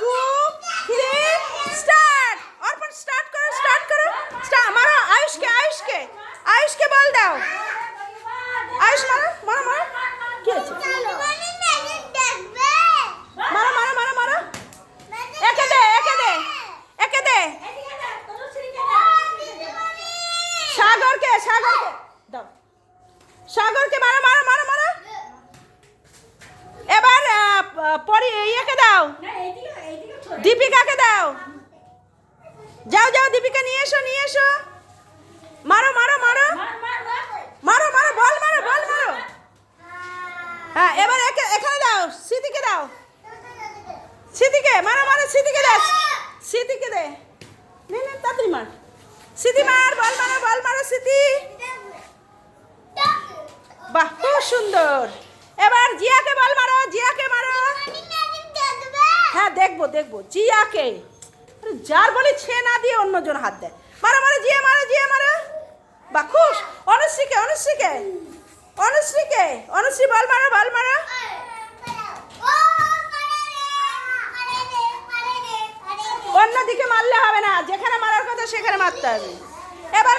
2 3 start. অর্পণ start করো, start করো, মারো আয়ুষকে, আয়ুষকে, আয়ুষকে বল দাও। আয়ুষ মারো, মারো, মারো। কি হয়েছে? মারো, মারো, মারো, মারো। একে দে, একে দে, একে দে। সাগরকে, সাগরকে দাও। সাগরকে মারো, মারো, মারো, মারো। এবার পরি ইয়েকে দাও, দীপিকাকে দাও। যাও, যাও, দীপিকা নিয়ে এসো, নিয়ে এসো। মারো, মারো, মারো, মারো, মারো, বল মারো, বল মারো। হ্যাঁ, এবার এখানে দাও, স্মৃতিকে দাও। স্মৃতিকে মারো, মারো, স্মৃতিকে দাও, স্মৃতিকে দে। নে, নে, তাড়াতাড়ি মার। স্মৃতি মার, বল মারো, বল মারো, স্মৃতি। বাহ, খুব সুন্দর। এবার জিয়াকে বল মারো, জিয়াকে মারো। হ্যাঁ, দেখবো, দেখবো। জিয়াকে, যার বলি ছে না দিয়ে অন্যজন হাত দেয়। মারো, মারো, জিয়া মারো, জিয়া মারো। বাহ, খুশ। অনুশ্রীকে, অনুশ্রীকে, অনুশ্রীকে, অনুশ্রী বল মারো, বল মারো। অন্যদিকে মারলে হবে না, যেখানে মারার কথা সেখানে মারতে হবে। এবার